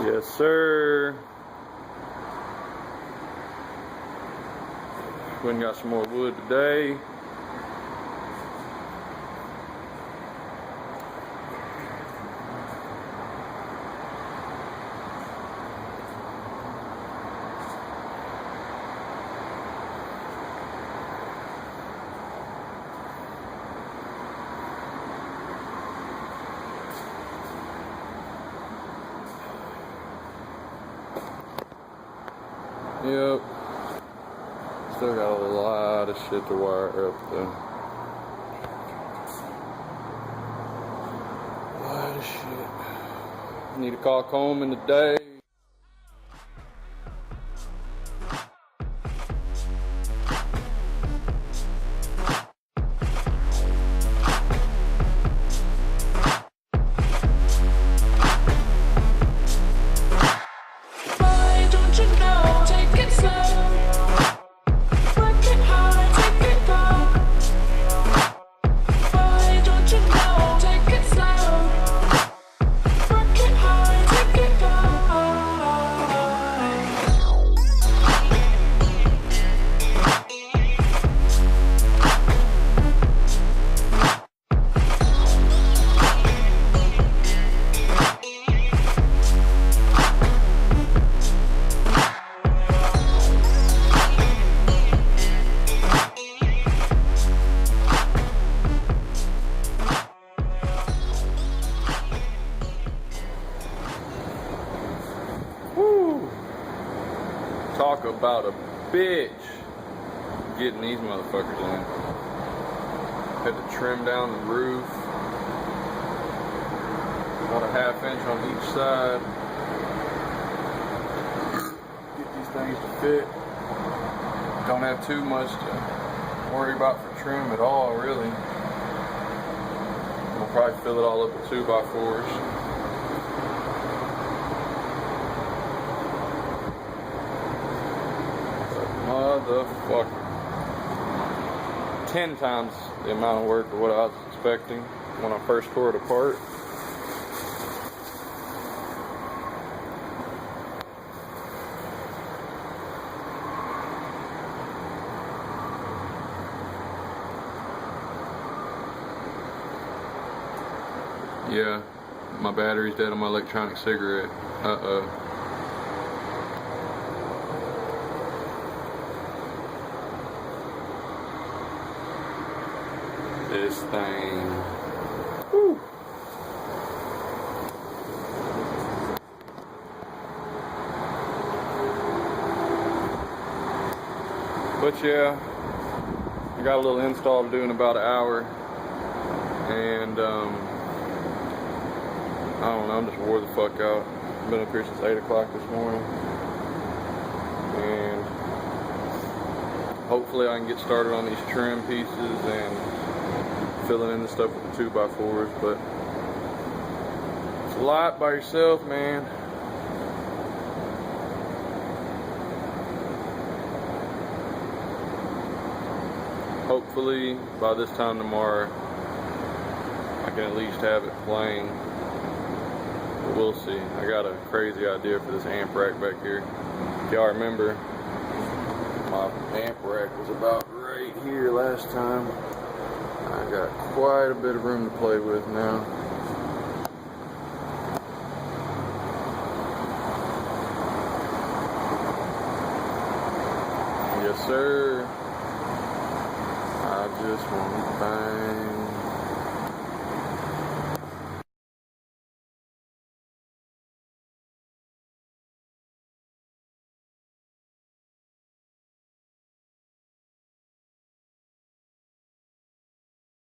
Yes, sir. Went and got some more wood today. Yep. Still got a lot of shit to wire up though. A lot of shit. Need to call Coleman today. Talk about a bitch getting these motherfuckers in. Had to trim down the roof. About a ½ inch on each side. Get these things to fit. Don't have too much to worry about for trim at all, really. We'll probably fill it all up with 2x4s. Motherfucker. 10 times the amount of work of what I was expecting when I first tore it apart. Yeah, my battery's dead on my electronic cigarette. Uh-oh. This thing. Whew. But yeah, I got a little install to do in about an hour, and I don't know, I'm just wore the fuck out. I've been up here since 8 o'clock this morning, and hopefully I can get started on these trim pieces and filling in the stuff with the 2x4s, but it's a lot by yourself, man. Hopefully by this time tomorrow I can at least have it playing, but we'll see. I got a crazy idea for this amp rack back here. If y'all remember, my amp rack was about right here last time. I got quite a bit of room to play with now. Yes, sir. I just want to bang.